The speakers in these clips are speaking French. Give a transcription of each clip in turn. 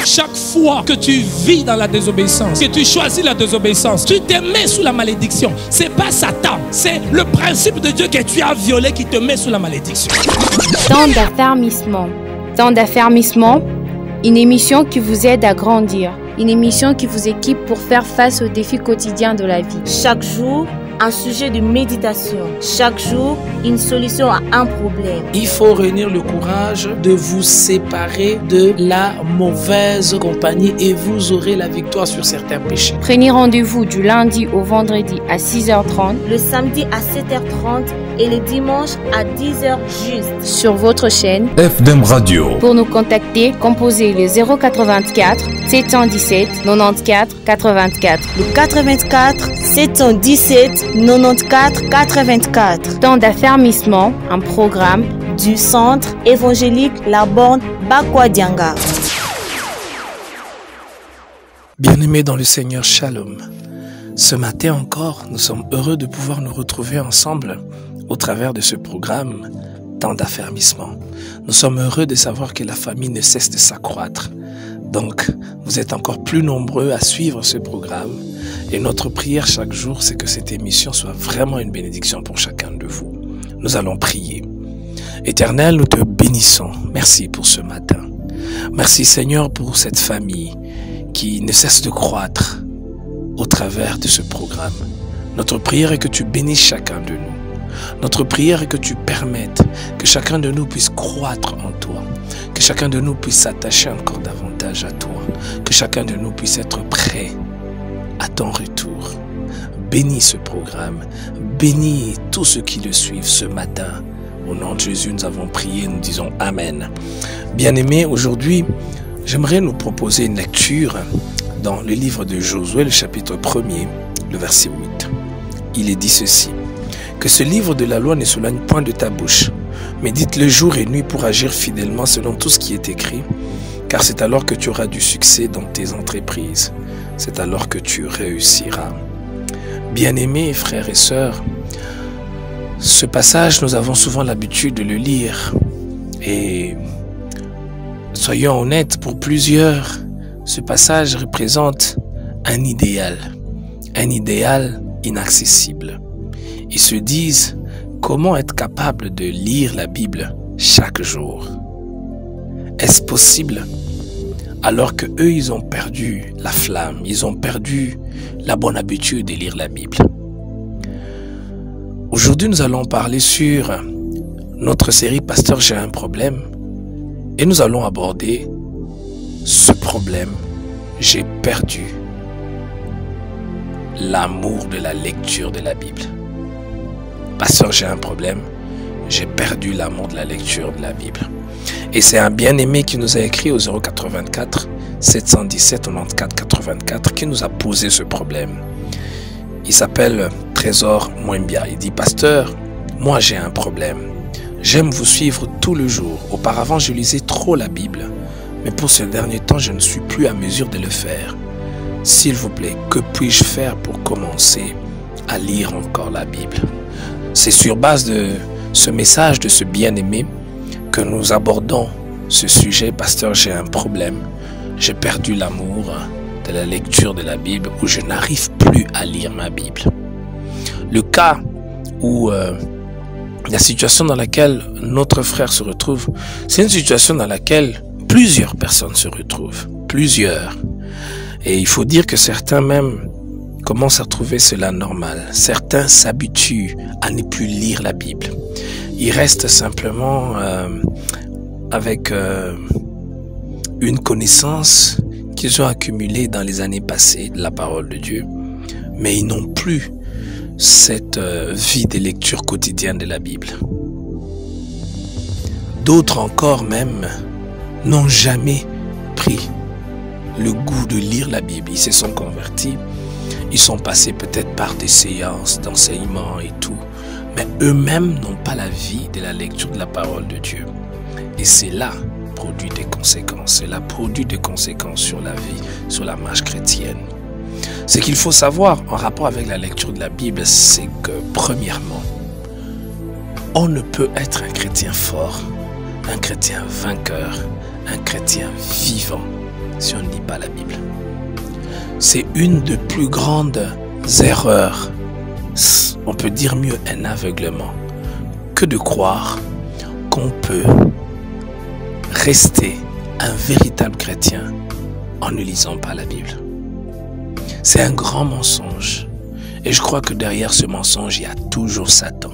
Chaque fois que tu vis dans la désobéissance, que tu choisis la désobéissance, tu te mets sous la malédiction. Ce n'est pas Satan, c'est le principe de Dieu que tu as violé qui te met sous la malédiction. Temps d'affermissement. Temps d'affermissement, une émission qui vous aide à grandir. Une émission qui vous équipe pour faire face aux défis quotidiens de la vie. Chaque jour, un sujet de méditation. Chaque jour, une solution à un problème. Il faut réunir le courage de vous séparer de la mauvaise compagnie et vous aurez la victoire sur certains péchés. Prenez rendez-vous du lundi au vendredi à 6h30, le samedi à 7h30 et le dimanche à 10h juste. Sur votre chaîne FDM Radio. Pour nous contacter, composez le 084 717 94 84. Le 84 717 94 84. Temps d'affermissement, un programme du Centre évangélique La Borne Bakwadianga. Bien-aimés dans le Seigneur, Shalom. Ce matin encore, nous sommes heureux de pouvoir nous retrouver ensemble au travers de ce programme Temps d'affermissement. Nous sommes heureux de savoir que la famille ne cesse de s'accroître. Donc, vous êtes encore plus nombreux à suivre ce programme. Et notre prière chaque jour, c'est que cette émission soit vraiment une bénédiction pour chacun de vous. Nous allons prier. Éternel, nous te bénissons. Merci pour ce matin. Merci Seigneur pour cette famille qui ne cesse de croître au travers de ce programme. Notre prière est que tu bénisses chacun de nous. Notre prière est que tu permettes que chacun de nous puisse croître en toi, que chacun de nous puisse s'attacher encore davantage à toi, que chacun de nous puisse être prêt à ton retour. Bénis ce programme, bénis tous ceux qui le suivent ce matin. Au nom de Jésus, nous avons prié, nous disons Amen. Bien-aimés, aujourd'hui, j'aimerais nous proposer une lecture dans le livre de Josué, le chapitre 1er, le verset 8. Il est dit ceci: que ce livre de la loi ne s'éloigne point de ta bouche. Médite-le jour et nuit pour agir fidèlement selon tout ce qui est écrit, car c'est alors que tu auras du succès dans tes entreprises. C'est alors que tu réussiras. Bien-aimés frères et sœurs, ce passage, nous avons souvent l'habitude de le lire. Et soyons honnêtes, pour plusieurs, ce passage représente un idéal inaccessible. Ils se disent, comment être capable de lire la Bible chaque jour? Est-ce possible? Alors que eux, ils ont perdu la flamme, ils ont perdu la bonne habitude de lire la Bible. Aujourd'hui, nous allons parler sur notre série Pasteur, j'ai un problème. Et nous allons aborder ce problème. J'ai perdu l'amour de la lecture de la Bible. Pasteur, j'ai un problème. J'ai perdu l'amour de la lecture de la Bible. Et c'est un bien-aimé qui nous a écrit au 084 717 94 84 qui nous a posé ce problème. Il s'appelle Trésor Mouembia. Il dit, Pasteur, moi j'ai un problème. J'aime vous suivre tout le jour. Auparavant, je lisais trop la Bible. Mais pour ce dernier temps, je ne suis plus à mesure de le faire. S'il vous plaît, que puis-je faire pour commencer à lire encore la Bible? C'est sur base de ce message de ce bien-aimé que nous abordons ce sujet. Pasteur, j'ai un problème. J'ai perdu l'amour de la lecture de la Bible où je n'arrive plus à lire ma Bible. Le cas où la situation dans laquelle notre frère se retrouve, c'est une situation dans laquelle plusieurs personnes se retrouvent. Plusieurs. Et il faut dire que certains même commencent à trouver cela normal. Certains s'habituent à ne plus lire la Bible. Ils restent simplement avec une connaissance qu'ils ont accumulée dans les années passées de la parole de Dieu, mais ils n'ont plus cette vie de lecture quotidienne de la Bible. D'autres encore même n'ont jamais pris le goût de lire la Bible. Ils se sont convertis, ils sont passés peut-être par des séances d'enseignement et tout, mais eux-mêmes n'ont pas la vie de la lecture de la parole de Dieu. Et c'est là produit des conséquences. C'est là produit des conséquences sur la vie, sur la marche chrétienne. Ce qu'il faut savoir en rapport avec la lecture de la Bible, c'est que premièrement, on ne peut être un chrétien fort, un chrétien vainqueur, un chrétien vivant, si on ne lit pas la Bible. C'est une des plus grandes erreurs, on peut dire mieux un aveuglement, que de croire qu'on peut rester un véritable chrétien en ne lisant pas la Bible. C'est un grand mensonge. Et je crois que derrière ce mensonge, il y a toujours Satan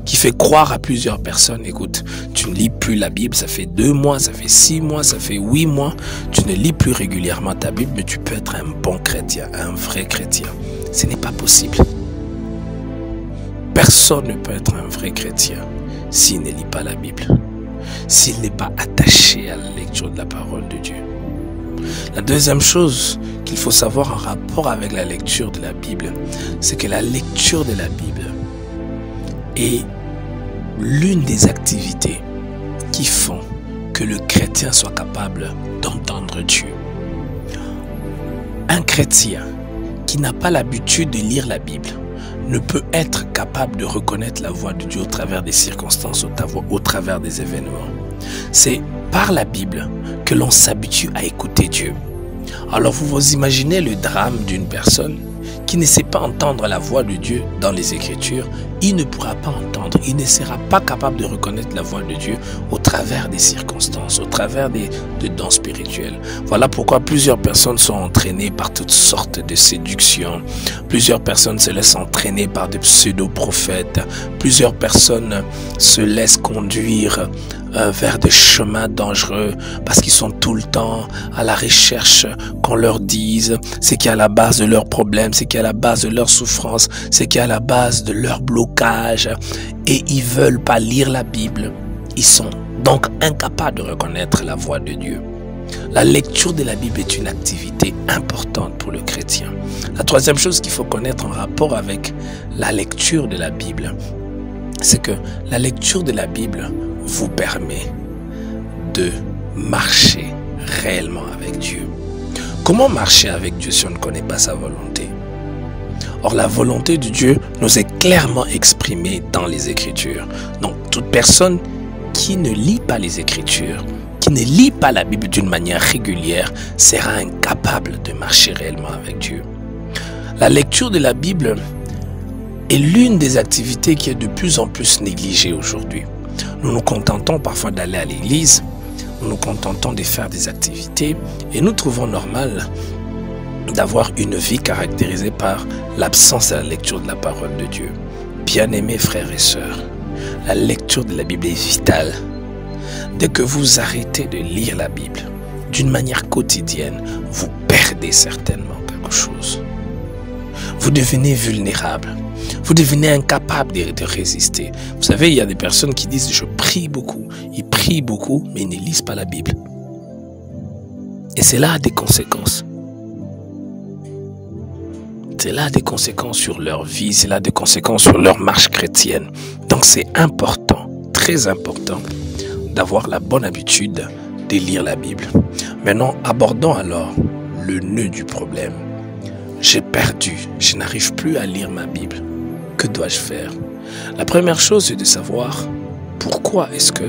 qui fait croire à plusieurs personnes, écoute, tu ne lis plus la Bible, ça fait 2 mois, ça fait 6 mois, ça fait 8 mois, tu ne lis plus régulièrement ta Bible, mais tu peux être un bon chrétien, un vrai chrétien. Ce n'est pas possible. Personne ne peut être un vrai chrétien s'il ne lit pas la Bible, s'il n'est pas attaché à la lecture de la parole de Dieu. La deuxième chose qu'il faut savoir en rapport avec la lecture de la Bible, c'est que la lecture de la Bible est l'une des activités qui font que le chrétien soit capable d'entendre Dieu. Un chrétien qui n'a pas l'habitude de lire la Bible ne peut être capable de reconnaître la voix de Dieu au travers des circonstances, au travers des événements. C'est par la Bible que l'on s'habitue à écouter Dieu. Alors vous imaginez le drame d'une personne qui ne sait pas entendre la voix de Dieu dans les Écritures. Il ne pourra pas entendre, il ne sera pas capable de reconnaître la voix de Dieu au travers des circonstances, au travers des dons spirituels. Voilà pourquoi plusieurs personnes sont entraînées par toutes sortes de séductions. Plusieurs personnes se laissent entraîner par des pseudo-prophètes. Plusieurs personnes se laissent conduire vers des chemins dangereux parce qu'ils sont tout le temps à la recherche qu'on leur dise ce qui est à la base de leurs problèmes, ce qui est à la base de leur souffrance, ce qui est à la base de leur blocage, et ils veulent pas lire la Bible. Ils sont donc incapables de reconnaître la voix de Dieu. La lecture de la Bible est une activité importante pour le chrétien. La troisième chose qu'il faut connaître en rapport avec la lecture de la Bible, c'est que la lecture de la Bible vous permet de marcher réellement avec Dieu. Comment marcher avec Dieu si on ne connaît pas sa volonté? Or, la volonté de Dieu nous est clairement exprimée dans les Écritures. Donc, toute personne qui ne lit pas les Écritures, qui ne lit pas la Bible d'une manière régulière, sera incapable de marcher réellement avec Dieu. La lecture de la Bible est l'une des activités qui est de plus en plus négligée aujourd'hui. Nous nous contentons parfois d'aller à l'église, nous nous contentons de faire des activités et nous trouvons normal d'avoir une vie caractérisée par l'absence de la lecture de la parole de Dieu. Bien-aimés frères et sœurs, la lecture de la Bible est vitale. Dès que vous arrêtez de lire la Bible d'une manière quotidienne, vous perdez certainement quelque chose. Vous devenez vulnérable. Vous devenez incapable de résister. Vous savez, il y a des personnes qui disent « je prie beaucoup ». Ils prient beaucoup, mais ils ne lisent pas la Bible. Et cela a des conséquences. Cela a des conséquences sur leur vie, cela a des conséquences sur leur marche chrétienne. Donc c'est important, très important, d'avoir la bonne habitude de lire la Bible. Maintenant, abordons alors le nœud du problème. J'ai perdu, je n'arrive plus à lire ma Bible. Que dois-je faire? La première chose, c'est de savoir pourquoi est-ce que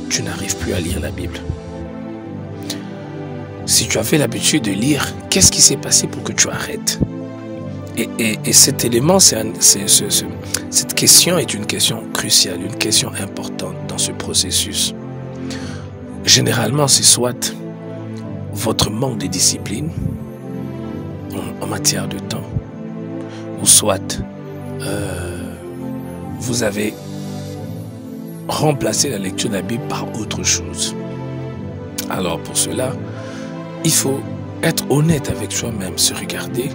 tu n'arrives plus à lire la Bible. Si tu avais l'habitude de lire, qu'est-ce qui s'est passé pour que tu arrêtes? Et cet élément, cette question est une question cruciale, une question importante dans ce processus. Généralement, c'est soit votre manque de discipline en matière de temps, ou soit vous avez remplacé la lecture de la Bible par autre chose. Alors pour cela, il faut être honnête avec soi-même, se regarder.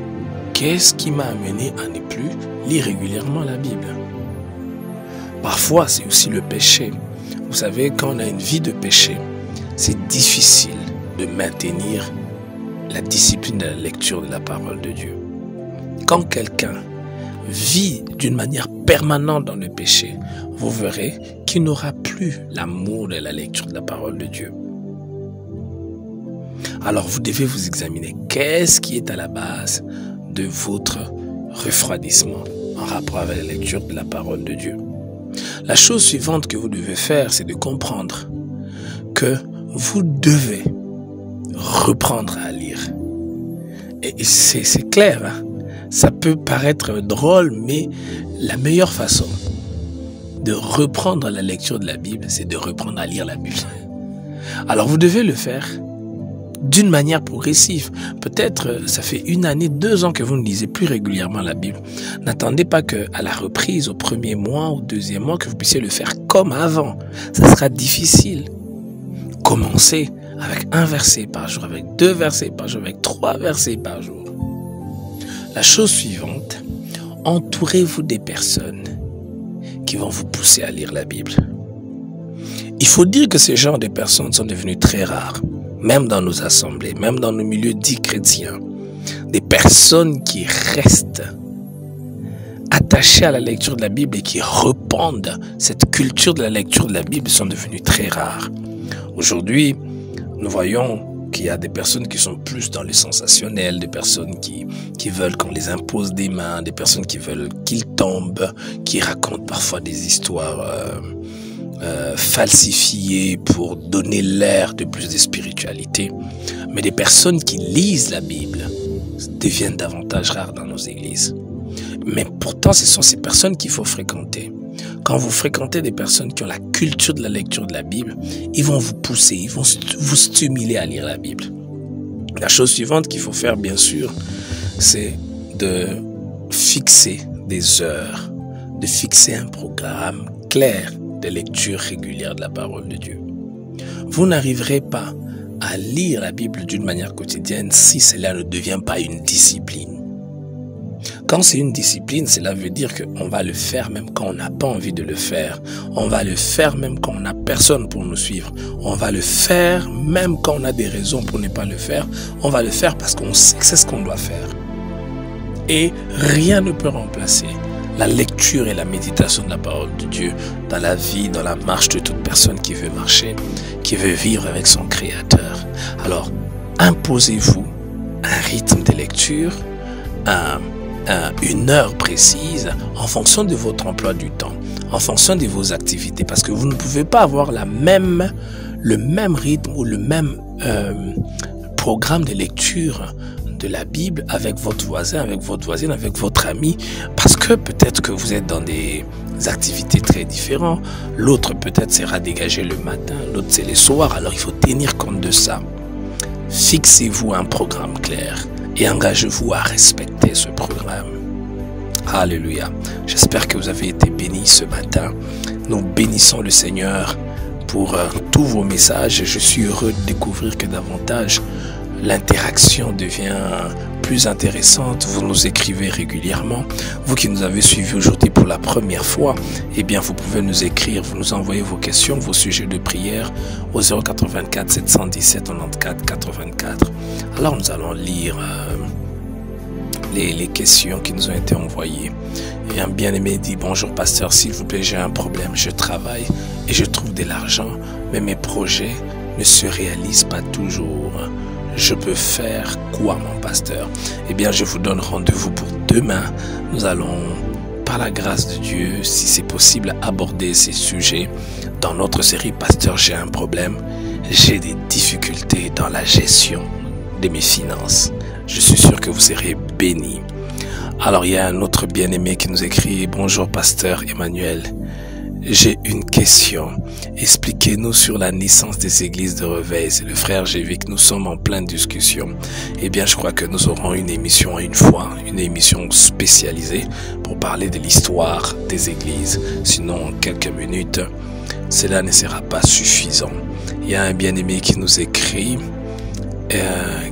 Qu'est-ce qui m'a amené à ne plus lire régulièrement la Bible? Parfois, c'est aussi le péché. Vous savez, quand on a une vie de péché, c'est difficile de maintenir la discipline de la lecture de la parole de Dieu. Quand quelqu'un vit d'une manière permanente dans le péché, vous verrez qu'il n'aura plus l'amour de la lecture de la parole de Dieu. Alors vous devez vous examiner. Qu'est-ce qui est à la base de votre refroidissement en rapport avec la lecture de la parole de Dieu? La chose suivante que vous devez faire, c'est de comprendre que vous devez reprendre à lire. Et c'est clair, hein? Ça peut paraître drôle, mais la meilleure façon de reprendre la lecture de la Bible, c'est de reprendre à lire la Bible. Alors vous devez le faire d'une manière progressive. Peut-être ça fait 1 année, 2 ans que vous ne lisez plus régulièrement la Bible. N'attendez pas qu'à la reprise, au 1er mois, au 2e mois, que vous puissiez le faire comme avant. Ça sera difficile. Commencez avec 1 verset par jour, avec 2 versets par jour, avec 3 versets par jour. La chose suivante, entourez-vous des personnes qui vont vous pousser à lire la Bible. Il faut dire que ces genres de personnes sont devenues très rares, même dans nos assemblées, même dans nos milieux dits chrétiens. Des personnes qui restent attachées à la lecture de la Bible et qui répandent cette culture de la lecture de la Bible sont devenues très rares. Aujourd'hui, nous voyons qu'il y a des personnes qui sont plus dans le sensationnel, des personnes qui veulent qu'on les impose des mains, des personnes qui veulent qu'ils tombent, qui racontent parfois des histoires falsifiées pour donner l'air de plus de spiritualité. Mais des personnes qui lisent la Bible deviennent davantage rares dans nos églises. Mais pourtant, ce sont ces personnes qu'il faut fréquenter. Quand vous fréquentez des personnes qui ont la culture de la lecture de la Bible, ils vont vous pousser, ils vont vous stimuler à lire la Bible. La chose suivante qu'il faut faire, bien sûr, c'est de fixer des heures, de fixer un programme clair de lecture régulière de la parole de Dieu. Vous n'arriverez pas à lire la Bible d'une manière quotidienne si cela ne devient pas une discipline. Quand c'est une discipline, cela veut dire qu'on va le faire même quand on n'a pas envie de le faire. On va le faire même quand on n'a personne pour nous suivre. On va le faire même quand on a des raisons pour ne pas le faire. On va le faire parce qu'on sait que c'est ce qu'on doit faire. Et rien ne peut remplacer la lecture et la méditation de la parole de Dieu dans la vie, dans la marche de toute personne qui veut marcher, qui veut vivre avec son Créateur. Alors, imposez-vous un rythme de lecture, une heure précise en fonction de votre emploi du temps, en fonction de vos activités, parce que vous ne pouvez pas avoir le même rythme ou le même programme de lecture de la Bible avec votre voisin, avec votre voisine, avec votre ami, parce que peut-être que vous êtes dans des activités très différentes. L'autre peut-être sera dégagé le matin, l'autre c'est le soir, alors il faut tenir compte de ça. Fixez-vous un programme clair et engagez-vous à respecter ce programme. Alléluia. J'espère que vous avez été bénis ce matin. Nous bénissons le Seigneur pour tous vos messages. Je suis heureux de découvrir que davantage l'interaction devient plus intéressante. Vous nous écrivez régulièrement. Vous qui nous avez suivis aujourd'hui pour la première fois, eh bien vous pouvez nous écrire, vous nous envoyez vos questions, vos sujets de prière au 084 717 94 84. Alors nous allons lire les questions qui nous ont été envoyées. Et un bien-aimé dit: bonjour pasteur, s'il vous plaît, j'ai un problème, je travaille et je trouve de l'argent, mais mes projets ne se réalisent pas toujours. Je peux faire quoi, mon pasteur? Eh bien, je vous donne rendez-vous pour demain. Nous allons, par la grâce de Dieu, si c'est possible, aborder ces sujets dans notre série Pasteur, j'ai un problème. J'ai des difficultés dans la gestion de mes finances. Je suis sûr que vous serez bénis. Alors, il y a un autre bien-aimé qui nous écrit: bonjour, pasteur Emmanuel. J'ai une question. Expliquez-nous sur la naissance des églises de réveil. C'est le frère Gévic. Nous sommes en pleine discussion. Eh bien, je crois que nous aurons une émission une fois, une émission spécialisée pour parler de l'histoire des églises. Sinon, en quelques minutes, cela ne sera pas suffisant. Il y a un bien-aimé qui nous écrit,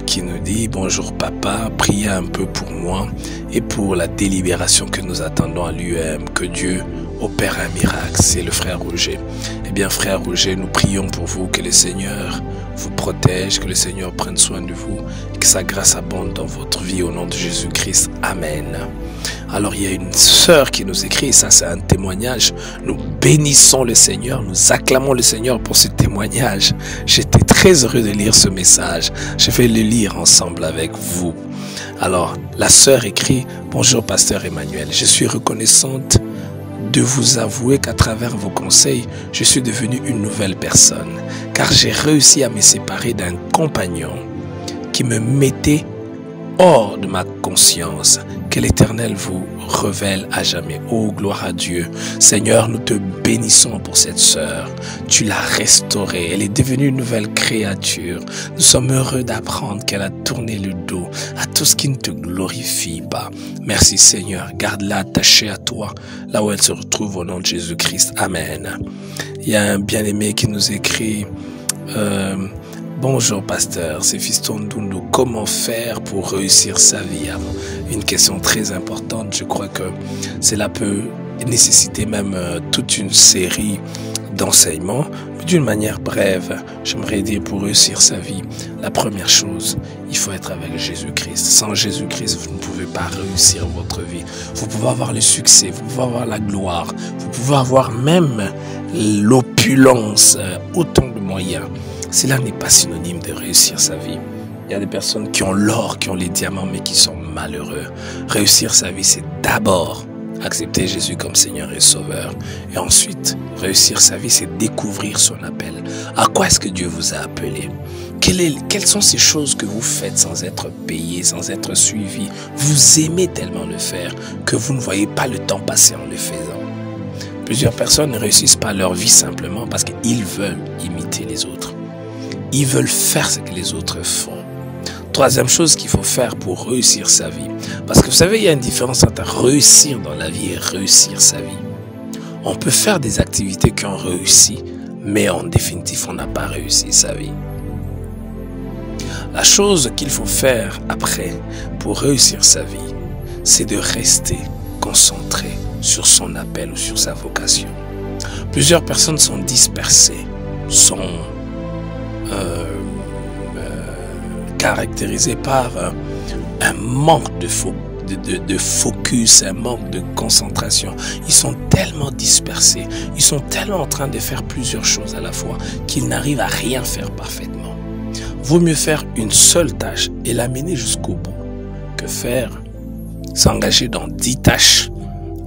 qui nous dit: bonjour papa, priez un peu pour moi et pour la délibération que nous attendons à l'UM. Que Dieu opère un miracle. C'est le frère Roger. Eh bien, frère Roger, nous prions pour vous, que le Seigneur vous protège, que le Seigneur prenne soin de vous, que sa grâce abonde dans votre vie au nom de Jésus-Christ. Amen. Alors, il y a une sœur qui nous écrit, et ça c'est un témoignage. Nous bénissons le Seigneur, nous acclamons le Seigneur pour ce témoignage. J'étais très heureux de lire ce message. Je vais le lire ensemble avec vous. Alors, la sœur écrit: bonjour pasteur Emmanuel, je suis reconnaissante de vous avouer qu'à travers vos conseils, je suis devenue une nouvelle personne, car j'ai réussi à me séparer d'un compagnon qui me mettez hors de ma conscience. Que l'Éternel vous révèle à jamais. Oh, gloire à Dieu. Seigneur, nous te bénissons pour cette sœur. Tu l'as restaurée. Elle est devenue une nouvelle créature. Nous sommes heureux d'apprendre qu'elle a tourné le dos à tout ce qui ne te glorifie pas. Merci Seigneur. Garde-la attachée à toi, là où elle se retrouve au nom de Jésus-Christ. Amen. Il y a un bien-aimé qui nous écrit... Bonjour pasteur, c'est Fiston Ndundu. Comment faire pour réussir sa vie? Une question très importante. Je crois que cela peut nécessiter même toute une série d'enseignements. Mais d'une manière brève, j'aimerais dire pour réussir sa vie, la première chose, il faut être avec Jésus-Christ. Sans Jésus-Christ, vous ne pouvez pas réussir votre vie. Vous pouvez avoir le succès, vous pouvez avoir la gloire, vous pouvez avoir même l'opulence, autant de moyens. Cela n'est pas synonyme de réussir sa vie. Il y a des personnes qui ont l'or, qui ont les diamants, mais qui sont malheureux. Réussir sa vie, c'est d'abord accepter Jésus comme Seigneur et Sauveur. Et ensuite, réussir sa vie, c'est découvrir son appel. À quoi est-ce que Dieu vous a appelé? Quelles sont ces choses que vous faites sans être payé, sans être suivi? Vous aimez tellement le faire que vous ne voyez pas le temps passer en le faisant. Plusieurs personnes ne réussissent pas leur vie simplement parce qu'ils veulent imiter les autres. Ils veulent faire ce que les autres font. Troisième chose qu'il faut faire pour réussir sa vie. Parce que vous savez, il y a une différence entre réussir dans la vie et réussir sa vie. On peut faire des activités qui ont réussi, mais en définitive, on n'a pas réussi sa vie. La chose qu'il faut faire après pour réussir sa vie, c'est de rester concentré sur son appel ou sur sa vocation. Plusieurs personnes sont dispersées, sont caractérisés par un manque de focus, un manque de concentration. Ils sont tellement dispersés, ils sont tellement en train de faire plusieurs choses à la fois qu'ils n'arrivent à rien faire parfaitement. Vaut mieux faire une seule tâche et l'amener jusqu'au bout que s'engager dans 10 tâches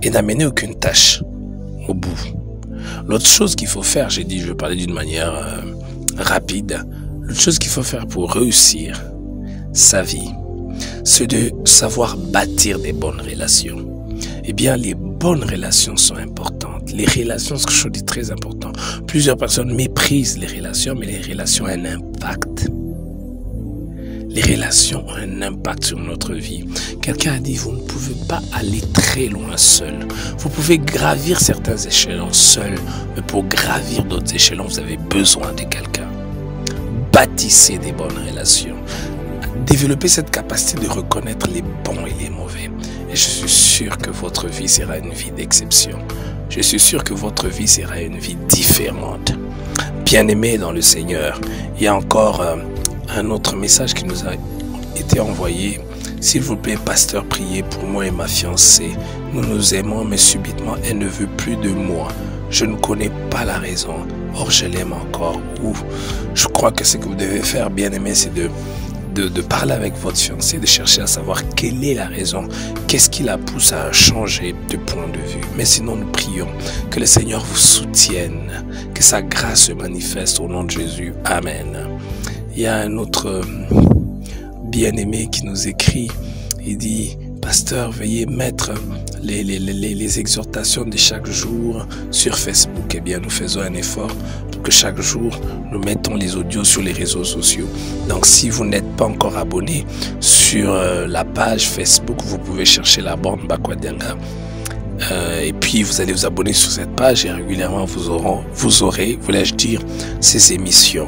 et n'amener aucune tâche au bout. L'autre chose qu'il faut faire, je vais parler d'une manière rapide. L'autre chose qu'il faut faire pour réussir sa vie, c'est de savoir bâtir des bonnes relations. Eh bien, les bonnes relations sont importantes. Les relations, c'est quelque chose de très important. Plusieurs personnes méprisent les relations, mais les relations ont un impact. Les relations ont un impact sur notre vie. Quelqu'un a dit, vous ne pouvez pas aller très loin seul. Vous pouvez gravir certains échelons seul, mais pour gravir d'autres échelons, vous avez besoin de quelqu'un. Bâtissez des bonnes relations. Développez cette capacité de reconnaître les bons et les mauvais. Et je suis sûr que votre vie sera une vie d'exception. Je suis sûr que votre vie sera une vie différente. Bien-aimés dans le Seigneur, il y a encore un autre message qui nous a été envoyé. S'il vous plaît, pasteur, priez pour moi et ma fiancée. Nous nous aimons, mais subitement, elle ne veut plus de moi. Je ne connais pas la raison. Or, je l'aime encore. Ou je crois que ce que vous devez faire, bien-aimé, c'est de parler avec votre fiancé, de chercher à savoir quelle est la raison, qu'est-ce qui la pousse à changer de point de vue. Mais sinon, nous prions que le Seigneur vous soutienne, que sa grâce se manifeste au nom de Jésus. Amen. Il y a un autre bien-aimé qui nous écrit, il dit, pasteur, veuillez mettre les exhortations de chaque jour sur Facebook. Eh bien, nous faisons un effort pour que chaque jour, nous mettons les audios sur les réseaux sociaux. Donc, si vous n'êtes pas encore abonné sur la page Facebook, vous pouvez chercher la bande Bakwadianga. Et puis, vous allez vous abonner sur cette page et régulièrement, vous aurez, voulais-je dire, ces émissions.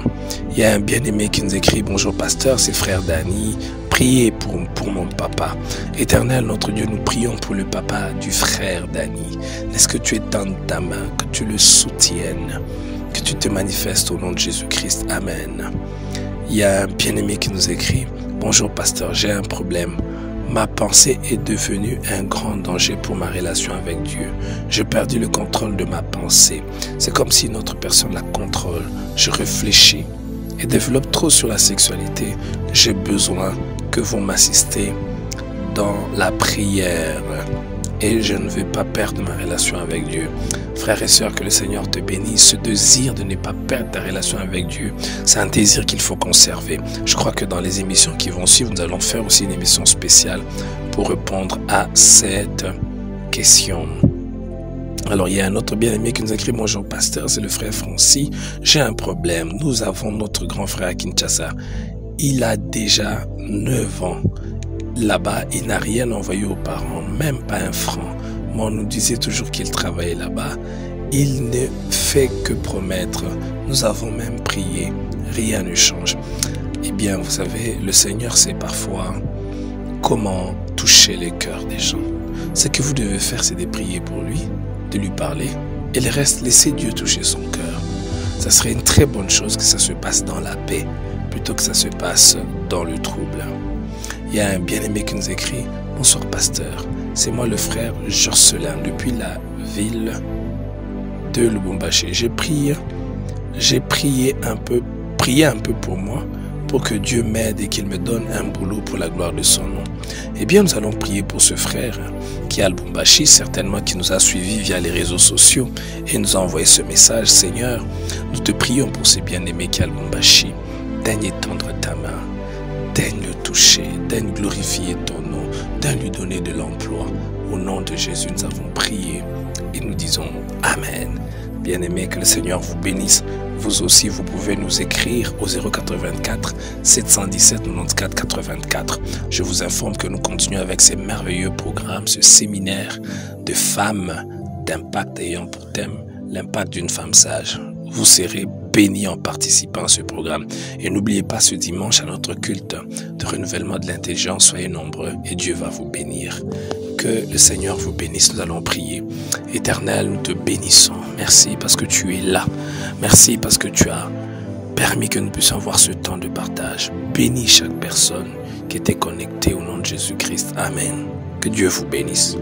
Il y a un bien-aimé qui nous écrit, bonjour pasteur, c'est frère Dani. Priez pour mon papa. Éternel, notre Dieu, nous prions pour le papa du frère Dani. Laisse que tu étendes ta main, que tu le soutiennes, que tu te manifestes au nom de Jésus-Christ. Amen. Il y a un bien-aimé qui nous écrit, bonjour pasteur, j'ai un problème. Ma pensée est devenue un grand danger pour ma relation avec Dieu. J'ai perdu le contrôle de ma pensée. C'est comme si une autre personne la contrôle. Je réfléchis et développe trop sur la sexualité. J'ai besoin que vous m'assistez dans la prière. et je ne veux pas perdre ma relation avec Dieu. Frères et sœurs, que le Seigneur te bénisse. Ce désir de ne pas perdre ta relation avec Dieu, c'est un désir qu'il faut conserver. Je crois que dans les émissions qui vont suivre, nous allons faire aussi une émission spéciale pour répondre à cette question. Alors, il y a un autre bien-aimé qui nous écrit: bonjour pasteur, c'est le frère Francis. J'ai un problème. Nous avons notre grand frère à Kinshasa. Il a déjà 9 ans. Là-bas, il n'a rien envoyé aux parents, même pas un franc. Mais on nous disait toujours qu'il travaillait là-bas. Il ne fait que promettre. Nous avons même prié. Rien ne change. Eh bien, vous savez, le Seigneur sait parfois comment toucher les cœurs des gens. Ce que vous devez faire, c'est de prier pour lui, de lui parler, et le reste, laissez Dieu toucher son cœur. Ça serait une très bonne chose que ça se passe dans la paix, plutôt que ça se passe dans le trouble. Il y a un bien-aimé qui nous écrit: bonsoir pasteur, c'est moi le frère Jocelyn depuis la ville de Lubumbashi. J'ai prié un peu pour moi, pour que Dieu m'aide et qu'il me donne un boulot pour la gloire de son nom. Eh bien, nous allons prier pour ce frère qui est à Lubumbashi, certainement qui nous a suivis via les réseaux sociaux et nous a envoyé ce message. Seigneur, nous te prions pour ces bien-aimés qui est à Lubumbashi. Daigne étendre ta main, daigne le toucher, daigne glorifier ton nom, daigne lui donner de l'emploi. Au nom de Jésus, nous avons prié et nous disons Amen. Bien-aimés, que le Seigneur vous bénisse. Vous aussi, vous pouvez nous écrire au 084 717 94 84. Je vous informe que nous continuons avec ces merveilleux programmes, ce séminaire de femmes d'impact ayant pour thème l'impact d'une femme sage. Vous serez bénis en participant à ce programme. Et n'oubliez pas ce dimanche à notre culte de renouvellement de l'intelligence, soyez nombreux et Dieu va vous bénir. Que le Seigneur vous bénisse, nous allons prier. Éternel, nous te bénissons. Merci parce que tu es là. Merci parce que tu as permis que nous puissions avoir ce temps de partage. Bénis chaque personne qui était connectée au nom de Jésus-Christ. Amen. Que Dieu vous bénisse.